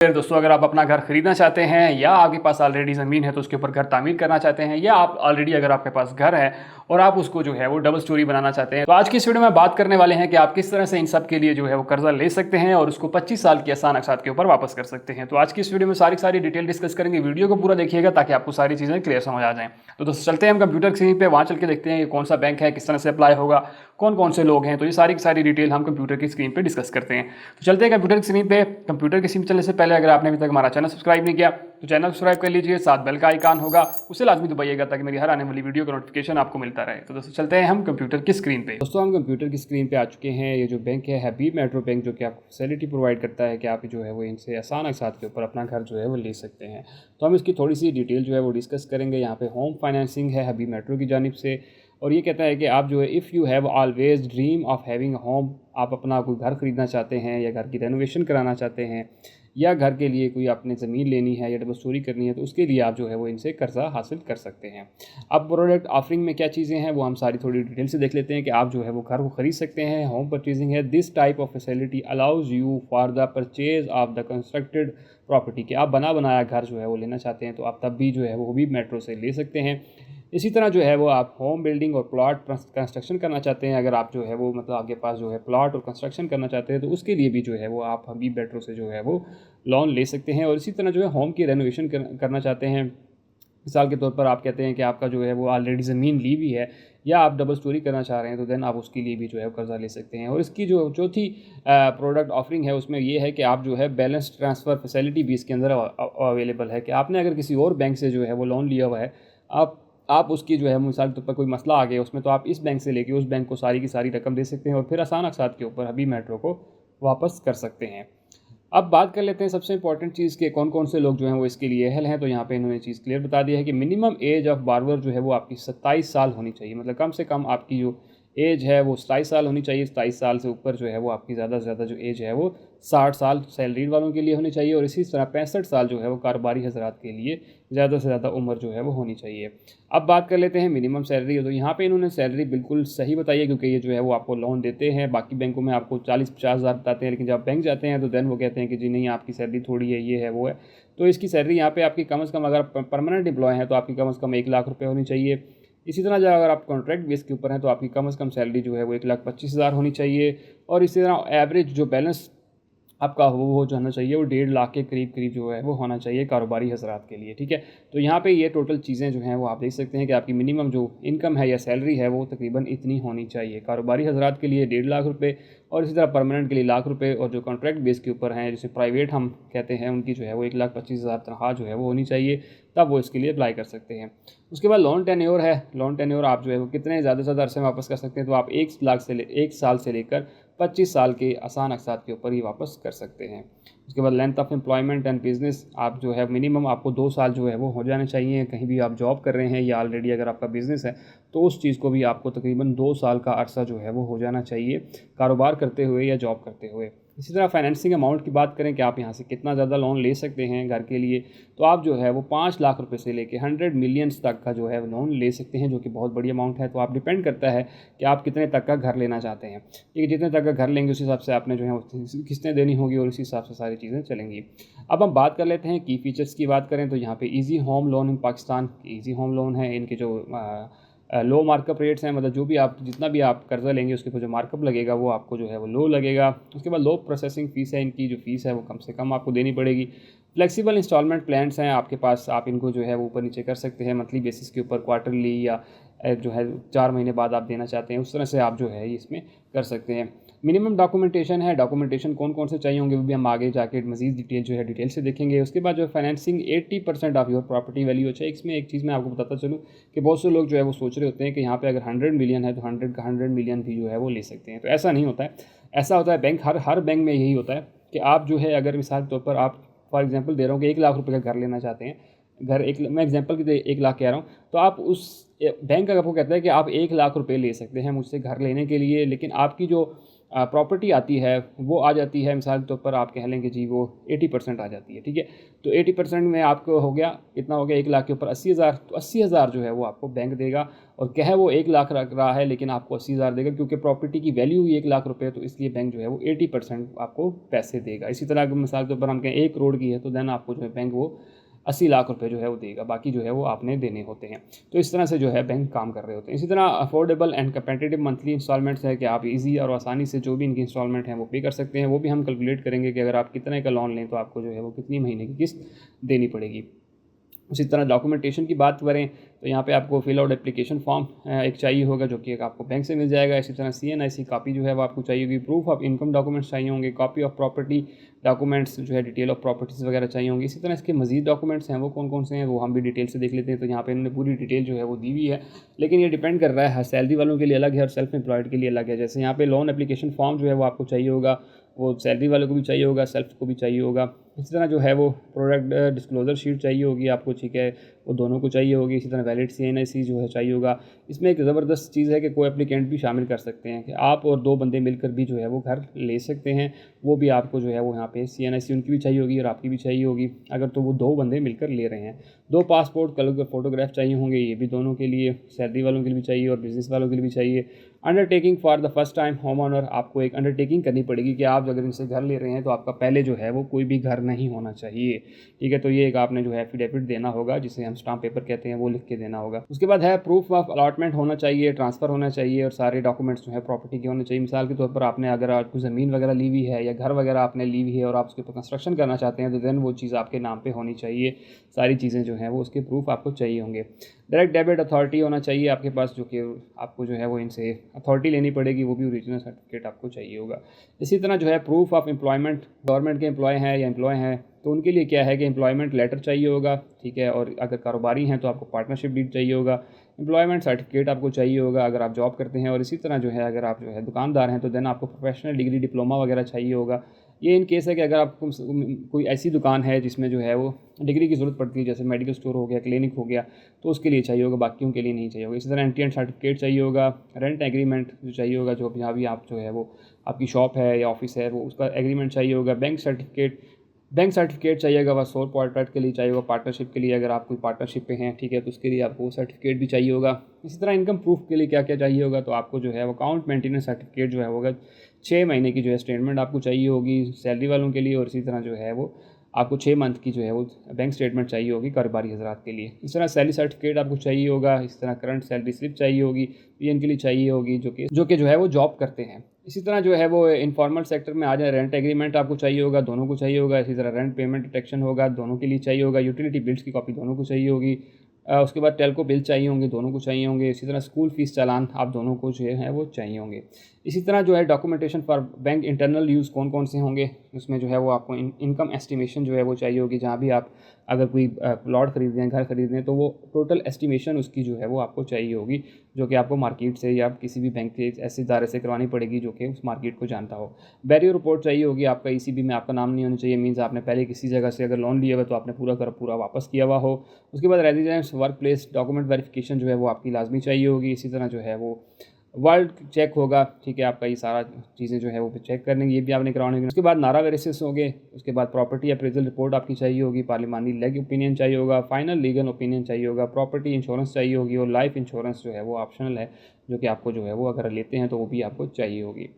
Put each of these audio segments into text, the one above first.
फिर दोस्तों, अगर आप अपना घर खरीदना चाहते हैं या आपके पास ऑलरेडी ज़मीन है तो उसके ऊपर घर तामीर करना चाहते हैं, या आप ऑलरेडी अगर आपके पास घर है और आप उसको जो है वो डबल स्टोरी बनाना चाहते हैं, तो आज की इस वीडियो में बात करने वाले हैं कि आप किस तरह से इन सब के लिए जो है वो कर्जा ले सकते हैं और उसको 25 साल की आसान अक़सात के ऊपर वापस कर सकते हैं। तो आज की इस वीडियो में सारी डिटेल डिस्कस करेंगे। वीडियो को पूरा देखिएगा ताकि आपको सारी चीज़ें क्लियर समझ आ जाएं। तो दोस्तों चलते हैं हम कंप्यूटर स्क्रीन पे, वहाँ चल के देखते हैं कि कौन सा बैंक है, किस तरह से अप्लाई होगा, कौन कौन से लोग हैं। तो ये सारी की सारी डिटेल हम कंप्यूटर की स्क्रीन पे डिस्कस करते हैं। तो चलते हैं कंप्यूटर की स्क्रीन पे। कंप्यूटर की स्क्रीन चलने से पहले अगर आपने अभी तक हमारा चैनल सब्सक्राइब नहीं किया तो चैनल सब्सक्राइब कर लीजिए, साथ बेल का आइकन होगा उसे लाजमी दबाइएगा ताकि मेरी हर आने वाली वीडियो का नोटिफिकेशन आपको मिलता रहे। तो दोस्तों चलते हैं हम कंप्यूटर की स्क्रीन पे। दोस्तों हम कंप्यूटर की स्क्रीन पे आ चुके हैं। ये जो बैंक है हबीब मेट्रो बैंक, जो कि आपको फैसिलिटी प्रोवाइड करता है कि आप जो है वो इनसे आसान अक़सात के ऊपर अपना घर जो है वो ले सकते हैं। तो हम इसकी थोड़ी सी डिटेल जो है वो डिस्कस करेंगे। यहाँ पे होम फाइनेंसिंग है हबीब मेट्रो की जानिब से, और ये कहता है कि आप जो है if you have always dream of having home, आप अपना कोई घर ख़रीदना चाहते हैं या घर की रेनोवेशन कराना चाहते हैं या घर के लिए कोई आपने ज़मीन लेनी है या डबल स्टोरी करनी है, तो उसके लिए आप जो है वो इनसे कर्जा हासिल कर सकते हैं। अब प्रोडक्ट ऑफरिंग में क्या चीज़ें हैं वो हम सारी थोड़ी डिटेल से देख लेते हैं कि आप जो है वो घर को ख़रीद सकते हैं। होम परचेजिंग है, this type of facility allows you for the purchase of the constructed property, कि आप बना बनाया घर जो है वो लेना चाहते हैं तो आप तब भी जो है वो भी मेट्रो से ले सकते हैं। इसी तरह जो है वो आप होम बिल्डिंग और प्लॉट कंस्ट्रक्शन करना चाहते हैं, अगर आप जो है वो मतलब आपके पास जो है प्लॉट और कंस्ट्रक्शन करना चाहते हैं तो उसके लिए भी जो है वो आप हबीब मेट्रो से जो है वो लोन ले सकते हैं। और इसी तरह जो है होम की रेनोवेशन करना चाहते हैं, मिसाल के तौर पर आप कहते हैं कि आपका जो है वो ऑलरेडी ज़मीन ली हुई है या आप डबल स्टोरी करना चाह रहे हैं, तो देन आप उसके लिए भी जो है कर्जा ले सकते हैं। और इसकी जो चौथी प्रोडक्ट ऑफरिंग है उसमें ये है कि आप जो है बैलेंस ट्रांसफ़र फैसिलिटी भी इसके अंदर अवेलेबल है, कि आपने अगर किसी और बैंक से जो है वो लोन लिया हुआ है, आप उसकी जो है मिसाल के तौर पर कोई मसला आ गया उसमें, तो आप इस बैंक से लेके उस बैंक को सारी की सारी रकम दे सकते हैं और फिर आसान अक़सात के ऊपर हबीब मेट्रो को वापस कर सकते हैं। अब बात कर लेते हैं सबसे इंपॉर्टेंट चीज़ के कौन कौन से लोग जो हैं वो इसके लिए अहल हैं। तो यहाँ पे इन्होंने चीज़ क्लियर बता दी है कि मिनिमम एज ऑफ बारवर जो है वो आपकी 27 साल होनी चाहिए, मतलब कम से कम आपकी जो एज है वो 27 साल होनी चाहिए। 27 साल से ऊपर जो है वो आपकी ज़्यादा से ज़्यादा जो एज है वो 60 साल सैलरीड वालों के लिए होनी चाहिए, और इसी तरह 65 साल जो है वो कारोबारी हजरात के लिए ज़्यादा से ज़्यादा उम्र जो है वो होनी चाहिए। अब बात कर लेते हैं मिनिमम सैलरी। तो यहाँ पे इन्होंने सैलरी बिल्कुल सही बताई है, क्योंकि ये जो है वो आपको लोन देते हैं। बाकी बैंकों में आपको 40-50 हज़ार बताते हैं, लेकिन जब बैंक जाते हैं तो देन वो कहते हैं कि जी नहीं, आपकी सैलरी थोड़ी है, ये है वो है। तो इसकी सैलरी यहाँ पे आपकी कम से कम, अगर परमानेंट एम्प्लॉय हैं तो आपकी कम से कम 1 लाख रुपये होनी चाहिए। इसी तरह जो अगर आप कॉन्ट्रैक्ट बेस के ऊपर हैं तो आपकी कम से कम सैलरी जो है वो 1,25,000 होनी चाहिए। और इसी तरह एवरेज जो बैलेंस आपका वो जो होना चाहिए वो 1.5 लाख के करीब जो है वो होना चाहिए कारोबारी हजरात के लिए, ठीक है। तो यहाँ पे ये टोटल चीज़ें जो हैं वो आप देख सकते हैं कि आपकी मिनिमम जो इनकम है या सैलरी है वो तकरीबन इतनी होनी चाहिए। कारोबारी हजरात के लिए 1.5 लाख रुपये, और इसी तरह परमानेंट के लिए 1 लाख रुपये, और जो कॉन्ट्रैक्ट बेस के ऊपर हैं जिसे प्राइवेट हम कहते हैं उनकी जो है वो 1,25,000 तनख्वाह जो है वो होनी चाहिए, तब वो इसके लिए अप्लाई कर सकते हैं। उसके बाद लोन टेन्योर है। लोन टेन्योर आप जो है वो कितने ज़्यादा से ज़्यादा अरसे में वापस कर सकते हैं, तो आप 1 साल से लेकर 25 साल के आसान अक़सात के ऊपर ही वापस कर सकते हैं। उसके बाद length of employment and business, आप जो है मिनिमम आपको 2 साल जो है वो हो जाने चाहिए। कहीं भी आप जॉब कर रहे हैं या ऑलरेडी अगर आपका बिज़नेस है तो उस चीज़ को भी आपको तकरीबन 2 साल का अरसा जो है वो हो जाना चाहिए, कारोबार करते हुए या जॉब करते हुए। इसी तरह फाइनेंसिंग अमाउंट की बात करें कि आप यहाँ से कितना ज़्यादा लोन ले सकते हैं घर के लिए, तो आप जो है वो 5 लाख रुपए से लेके 100 मिलियंस तक का जो है लोन ले सकते हैं, जो कि बहुत बड़ी अमाउंट है। तो आप डिपेंड करता है कि आप कितने तक का घर लेना चाहते हैं, क्योंकि जितने तक का घर लेंगे उस हिसाब से आपने जो है किस्तें देनी होगी और उसी हिसाब से सारी चीज़ें चलेंगी। अब हम बात कर लेते हैं की फ़ीचर्स की बात करें तो यहाँ पे easy home loan in Pakistan, easy home loan है। इनके जो लो मार्कअप रेट्स हैं, मतलब जो भी आप जितना भी आप कर्जा लेंगे उसके ऊपर जो मार्कअप लगेगा वो आपको जो है वो लो लगेगा। उसके बाद लो प्रोसेसिंग फ़ीस है, इनकी जो फ़ीस है वो कम से कम आपको देनी पड़ेगी। फ्लेक्सिबल इंस्टॉलमेंट प्लान्स हैं आपके पास, आप इनको जो है वो ऊपर नीचे कर सकते हैं मंथली बेसिस के ऊपर, क्वार्टरली या जो है 4 महीने बाद आप देना चाहते हैं, उस तरह से आप जो है इसमें कर सकते हैं। मिनिमम डॉक्यूमेंटेशन है। डॉक्यूमेंटेशन कौन कौन से चाहिए होंगे वो भी हम आगे जाके मज़ीद डिटेल जो है डिटेल से देखेंगे। उसके बाद जो financing 80% of your property value अच्छा है। इसमें एक चीज़ मैं आपको बताता चलूँ कि बहुत से लोग जो है वो सोच रहे होते हैं कि यहाँ पे अगर 100 मिलियन है तो 100 का 100 मिलियन भी जो है वो ले सकते हैं, तो ऐसा नहीं होता है। ऐसा होता है बैंक हर बैंक में यही होता है कि आप जो है अगर मिसाल के तौर पर आप फॉर एग्जांपल दे रहा हूँ कि 1 लाख रुपए का घर लेना चाहते हैं, घर एक मैं एग्जांपल के लिए 1 लाख कह रहा हूँ, तो आप उस बैंक अगर आपको कहता है कि आप 1 लाख रुपए ले सकते हैं मुझसे घर लेने के लिए, लेकिन आपकी जो प्रॉपर्टी आती है वो आ जाती है, मिसाल के तौर पर आप कह लें कि जी वो 80% आ जाती है, ठीक है। तो 80% में आपको हो गया, कितना हो गया, 1 लाख के ऊपर 80,000, तो 80,000 जो है वो आपको बैंक देगा। और कहे वो 1 लाख रख रहा है लेकिन आपको 80,000 देगा, क्योंकि प्रॉपर्टी की वैल्यू ही 1 लाख रुपये, तो इसलिए बैंक जो है वो 80% आपको पैसे देगा। इसी तरह अगर मिसाल के ऊपर हम कहें 1 करोड़ की है, तो देन आपको जो है बैंक वो 80 लाख रुपए जो है वो देगा, बाकी जो है वो आपने देने होते हैं। तो इस तरह से जो है बैंक काम कर रहे होते हैं। इसी तरह affordable and competitive monthly instalments है कि आप इजी और आसानी से जो भी इनकी इंस्टॉलमेंट है वो पे कर सकते हैं। वो भी हम कैलकुलेट करेंगे कि अगर आप कितने का लोन लें तो आपको जो है वो कितनी महीने की किस्त देनी पड़ेगी। उसी तरह डॉक्यूमेंटेशन की बात करें तो यहाँ पे आपको फिल आउट एप्लीकेशन फॉर्म एक चाहिए होगा, जो कि एक आपको बैंक से मिल जाएगा। इसी तरह CNIC कॉपी जो है वो आपको चाहिए होगी। प्रूफ ऑफ इनकम डॉक्यूमेंट्स चाहिए होंगे। कॉपी ऑफ प्रॉपर्टी डॉक्यूमेंट्स जो है, डिटेल ऑफ प्रॉपर्टीज़ वगैरह चाहिए होंगी। इसी तरह इसके मजीद डॉक्यूमेंट्स हैं वो कौन कौन से हैं वो हम भी डिटेल से देख लेते हैं। तो यहाँ पे इन्होंने पूरी डिटेल जो है वो दी हुई है, लेकिन ये डिपेंड कर रहा है, सैलरी वालों के लिए अलग है और सेल्फ एम्प्लॉयड के लिए अलग है। जैसे यहाँ पे लोन एप्लीकेशन फॉर्म जो है वो आपको चाहिए होगा, वो सैलरी वालों को भी चाहिए होगा, सेल्फ को भी चाहिए होगा। इसी तरह जो है वो प्रोडक्ट डिस्क्लोजर शीट चाहिए होगी आपको, ठीक है, वो दोनों को चाहिए होगी। इसी तरह वैलिड CNIC जो है चाहिए होगा। इसमें एक ज़बरदस्त चीज़ है कि को एप्लीकेंट भी शामिल कर सकते हैं, कि आप और 2 बंदे मिलकर भी जो है वो घर ले सकते हैं। वो भी आपको जो है वो यहाँ पे CNIC उनकी भी चाहिए होगी और आपकी भी चाहिए होगी, अगर तो वो 2 बंदे मिलकर ले रहे हैं। 2 पासपोर्ट कलर के फ़ोटोग्राफ चाहिए होंगे, ये भी दोनों के लिए, सैलरी वालों के लिए भी चाहिए और बिज़नेस वालों के लिए भी चाहिए। Undertaking for the first time home owner, आपको एक अंडरटेकिंग करनी पड़ेगी कि आप अगर इनसे घर ले रहे हैं तो आपका पहले जो है वो कोई भी घर नहीं होना चाहिए, ठीक है। तो ये एक आपने जो है एफिडेविट देना होगा, जिसे हम स्टाम्प पेपर कहते हैं, वो लिख के देना होगा। उसके बाद है प्रूफ ऑफ अलॉटमेंट होना चाहिए, ट्रांसफ़र होना चाहिए और सारे डॉक्यूमेंट्स जो है प्रॉपर्टी के होने चाहिए। मिसाल के तौर पर आपने अगर आपको ज़मीन वगैरह ली हुई है या घर वगैरह आपने ली हुई है और आप उसके ऊपर कंस्ट्रक्शन करना चाहते हैं, तो देन वो चीज़ आपके नाम पर होनी चाहिए। सारी चीज़ें जो हैं वो उसके प्रूफ आपको चाहिए होंगे। डायरेक्ट डेबिट अथॉरिटी होना चाहिए आपके पास, जो कि आपको जो है वो इनसे अथॉरिटी लेनी पड़ेगी, वो भी ओरिजिनल सर्टिफिकेट आपको चाहिए होगा। इसी तरह जो है प्रूफ ऑफ एम्प्लॉयमेंट, गवर्नमेंट के एम्प्लॉय हैं या एम्प्लॉय हैं तो उनके लिए क्या है कि एम्प्लॉयमेंट लेटर चाहिए होगा, ठीक है। और अगर कारोबारी हैं तो आपको पार्टनरशिप डीड चाहिए होगा। एम्प्लॉयमेंट सर्टिफिकेट आपको चाहिए होगा अगर आप जॉब करते हैं। और इसी तरह जो है अगर आप जो है दुकानदार हैं तो देन आपको प्रोफेशनल डिग्री, डिप्लोमा वगैरह चाहिए होगा। ये इन केस है कि अगर आपको कोई ऐसी दुकान है जिसमें जो है वो डिग्री की ज़रूरत पड़ती है, जैसे मेडिकल स्टोर हो गया, क्लिनिक हो गया, तो उसके लिए चाहिए होगा, बाकियों के लिए नहीं चाहिए होगा। इसी तरह एंटी सर्टिफिकेट चाहिए होगा। रेंट एग्रीमेंट जो चाहिए होगा, जो जहाँ भी आप जो है वो आपकी शॉप है या ऑफिस है वो उसका एग्रीमेंट चाहिए होगा। बैंक सर्टिफिकेट चाहिएगा, वह सोल प्रोप्राइटर के लिए चाहिए होगा। पार्टनरशिप के लिए अगर आप कोई पार्टनरशिप पे हैं, ठीक है, तो उसके लिए आपको सर्टिफिकेट भी चाहिए होगा। इसी तरह इनकम प्रूफ के लिए क्या क्या चाहिए होगा, तो आपको जो है वो अकाउंट मेंटेनेंस सर्टिफिकेट जो है होगा, 6 महीने की जो है स्टेटमेंट आपको चाहिए होगी सैलरी वालों के लिए। और इसी तरह जो है वो आपको 6 मंथ की जो है वो बैंक स्टेटमेंट चाहिए होगी कारोबारी हजरात के लिए। इस तरह सैलरी सर्टिफिकेट आपको चाहिए होगा। इस तरह करंट सैलरी स्लिप चाहिए होगी, ये इनके लिए चाहिए होगी जो कि जो है वो जॉब करते हैं। इसी तरह जो है वो इनफॉर्मल सेक्टर में आ जाए, रेंट एग्रीमेंट आपको चाहिए होगा, दोनों को चाहिए होगा। इसी तरह रेंट पेमेंट डिटेक्शन होगा, दोनों के लिए चाहिए होगा। यूटिलिटी बिल्स की कॉपी दोनों को चाहिए होगी। उसके बाद टेलको बिल चाहिए होंगे, दोनों को चाहिए होंगे। इसी तरह स्कूल फीस चालान आप दोनों को जो है वो चाहिए होंगे। इसी तरह जो है documentation for bank internal use कौन कौन से होंगे, उसमें जो है वो आपको इनकम एस्टिमेशन जो है वो चाहिए होगी। जहाँ भी आप अगर कोई प्लॉट खरीद रहे हैं, घर खरीद रहे हैं, तो वो टोटल एस्टिमेशन उसकी जो है वो आपको चाहिए होगी, जो कि आपको मार्केट से या किसी भी बैंक के ऐसे इदारे से करवानी पड़ेगी जो कि उस मार्केट को जानता हो। बैरियर रिपोर्ट चाहिए होगी आपका। ECB में आपका नाम नहीं होना चाहिए, मीन्स आपने पहले किसी जगह से अगर लोन लिया हुआ तो आपने पूरा वापस किया हुआ हो। उसके बाद residence work place document verification जो है वो आपकी लाजमी चाहिए होगी। इसी तरह जो है वो वर्ल्ड चेक होगा, ठीक है, आपका ये सारा चीज़ें जो है वो चेक करने ये भी आपने करवाने। उसके बाद नारा वेरिसिस होंगे। उसके बाद प्रॉपर्टी अप्रेजल रिपोर्ट आपकी चाहिए होगी। पार्लिमानी लेग ओपिनियन चाहिए होगा। फाइनल लीगल ओपिनियन चाहिए होगा। प्रॉपर्टी इंश्योरेंस चाहिए होगी। और लाइफ इंश्योरेंस जो है वो ऑप्शनल है, जो कि आपको जो है वो अगर लेते हैं तो वो भी आपको चाहिए होगी।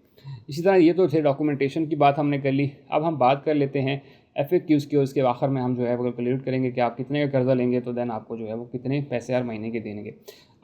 इसी तरह ये तो थे डॉक्यूमेंटेशन की बात हमने कर ली। अब हम बात कर लेते हैं FAQs की। उसके आखिर में हम जो है वो कैलकुलेट करेंगे कि आप कितने का कर्जा लेंगे, तो देन आपको जो है वो कितने पैसे हर महीने के देंगे।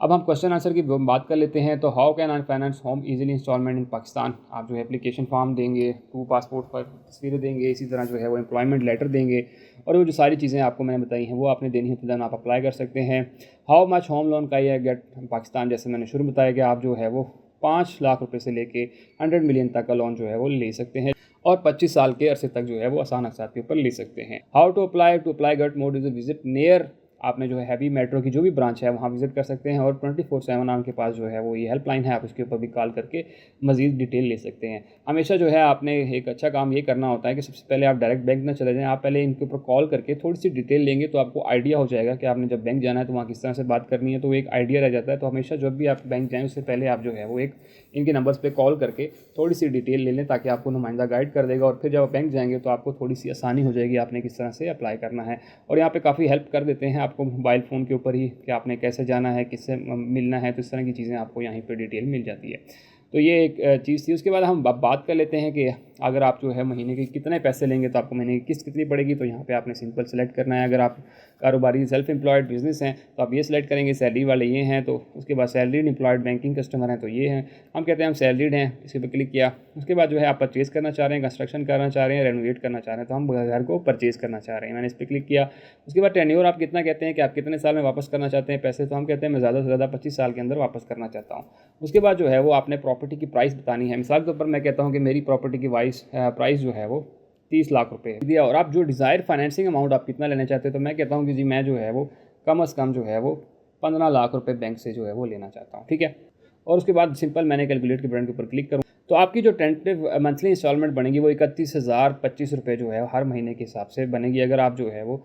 अब हम क्वेश्चन आंसर की बात कर लेते हैं। तो how can I finance home easily instalment in Pakistan. आप जो है एप्लीकेशन फॉर्म देंगे, 2 पासपोर्ट पर तस्वीरें देंगे, इसी तरह जो है वो एम्प्लॉयमेंट लेटर देंगे, और वो जो सारी चीज़ें आपको मैंने बताई हैं वो आपने देनी है, तो देन आप अप्लाई कर सकते हैं। हाउ मच होम लोन का ये गेट पाकिस्तान, जैसे मैंने शुरू बताया कि आप जो है वो 5 लाख रुपए से लेके 100 मिलियन तक का लोन जो है वो ले सकते हैं, और 25 साल के अरसे तक जो है वो आसान अकसात के ऊपर ले सकते हैं। How to apply get mode is visit near आपने जो है हैवी मेट्रो की जो भी ब्रांच है वहाँ विजिट कर सकते हैं। और 24/7 आपके पास जो है वो ये हेल्पलाइन है, आप उसके ऊपर भी कॉल करके मज़ीद डिटेल ले सकते हैं। हमेशा जो है आपने एक अच्छा काम ये करना होता है कि सबसे पहले आप डायरेक्ट बैंक ना चले जाएँ, आप पहले इनके ऊपर कॉल करके थोड़ी सी डिटेल लेंगे तो आपको आइडिया हो जाएगा कि आपने जब बैंक जाना है तो वहाँ किस तरह से बात करनी है, तो एक आइडिया रह जाता है। तो हमेशा जब भी आप बैंक जाएँ उससे पहले आप जो है वो एक इनके नंबर्स पे कॉल करके थोड़ी सी डिटेल ले लें, ताकि आपको नुमाइंदा गाइड कर देगा। और फिर जब आप बैंक जाएंगे तो आपको थोड़ी सी आसानी हो जाएगी आपने किस तरह से अप्लाई करना है। और यहाँ पे काफ़ी हेल्प कर देते हैं आपको मोबाइल फ़ोन के ऊपर ही कि आपने कैसे जाना है, किससे मिलना है, तो इस तरह की चीज़ें आपको यहीं पर डिटेल मिल जाती है। तो ये एक चीज़ थी। उसके बाद हम बात कर लेते हैं कि अगर आप जो है महीने के कितने पैसे लेंगे तो आपको महीने की किस्त कितनी पड़ेगी। तो यहाँ पे आपने सिंपल सेलेक्ट करना है। अगर आप कारोबारी सेल्फ एम्प्लॉयड बिजनेस हैं तो आप ये सिलेक्ट करेंगे, सैलरी वाले ये हैं, तो उसके बाद सैलरीड एम्प्लॉयड बैंकिंग कस्टमर हैं तो ये हैं। हम कहते हैं हम सैलरीड हैं, इसी पर क्लिक किया। उसके बाद जो है आप परचेज़ करना चाह रहे हैं, कंस्ट्रक्शन करना चाह रहे हैं, रेनोवेट करना चाह रहे हैं, तो हम घर को परचेज़ करना चाह रहे हैं, मैंने इस पर क्लिक किया। उसके बाद टेन्योर आप कितना कहते हैं कि आप कितने साल में वापस करना चाहते हैं पैसे, तो हम कहते हैं मैं ज़्यादा से ज़्यादा 25 साल के अंदर वापस करना चाहता हूँ। उसके बाद जो है वो आपने प्रॉपर्टी की प्राइस बतानी है। मिसाल के ऊपर मैं कहता हूँ कि मेरी प्रॉपर्टी की प्राइस जो है वो 30 लाख रुपए दिया, और आप जो डिज़ायर फाइनेंसिंग अमाउंट आप कितना लेना चाहते हो, तो मैं कहता हूँ कि जी मैं जो है वो कम से कम जो है वो 15 लाख रुपए बैंक से जो है वो लेना चाहता हूँ, ठीक है। और उसके बाद सिंपल मैंने कैलकुलेट के बटन के ऊपर क्लिक करूँ तो आपकी जो टेंटेटिव मंथली इंस्टॉलमेंट बनेगी वो 31,025 रुपये जो है हर महीने के हिसाब से बनेगी। अगर आप जो है वो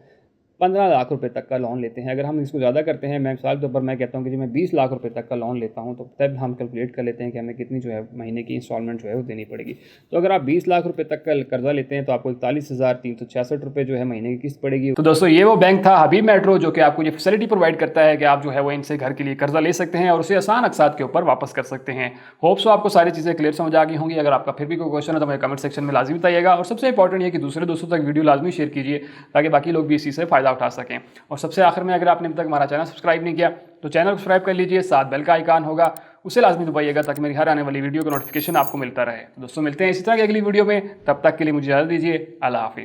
15 लाख रुपए तक का लोन लेते हैं। अगर हम इसको ज़्यादा करते हैं, मैं मिसाल के ऊपर मैं कहता हूँ कि जी मैं 20 लाख रुपए तक का लोन लेता हूँ, तो तब हम कैलकुलेट कर लेते हैं कि हमें कितनी जो है महीने की इंस्टॉलमेंट जो है वो देनी पड़ेगी। तो अगर आप 20 लाख रुपए तक का कर्जा लेते हैं तो आपको 41,366 रुपये जो है महीने की किस्त पड़ेगी। तो दोस्तों ये वो बैंक था हबीब मेट्रो, जो कि आपको ये फैसिलिटी प्रोवाइड करता है कि आप जो है वो इनसे घर के लिए कर्जा ले सकते हैं और उसे आसान अकसात के ऊपर वापस कर सकते हैं। होप सो आपको सारी चीज़ें क्लियर समझ आ गई होंगी। अगर आपका फिर भी कोई क्वेश्चन है तो मुझे कमेंट सेक्शन में लाजमी बताइएगा। और सबसे इंपॉर्टेंट ये कि दूसरे दोस्तों तक वीडियो लाजमी शेयर कीजिए ताकि बाकी लोग भी इसी से फ़ायदा उठा सकें। और सबसे आखिर में अगर आपने अभी तक हमारा चैनल सब्सक्राइब नहीं किया तो चैनल को सब्सक्राइब कर लीजिए, साथ बेल का आइकन होगा उसे लाजमी दबाइएगा ताकि मेरी हर आने वाली वीडियो का नोटिफिकेशन आपको मिलता रहे। दोस्तों मिलते हैं इसी तरह की अगली वीडियो में, तब तक के लिए मुझे इजाज़त दीजिए। अल्लाह हाफिज़।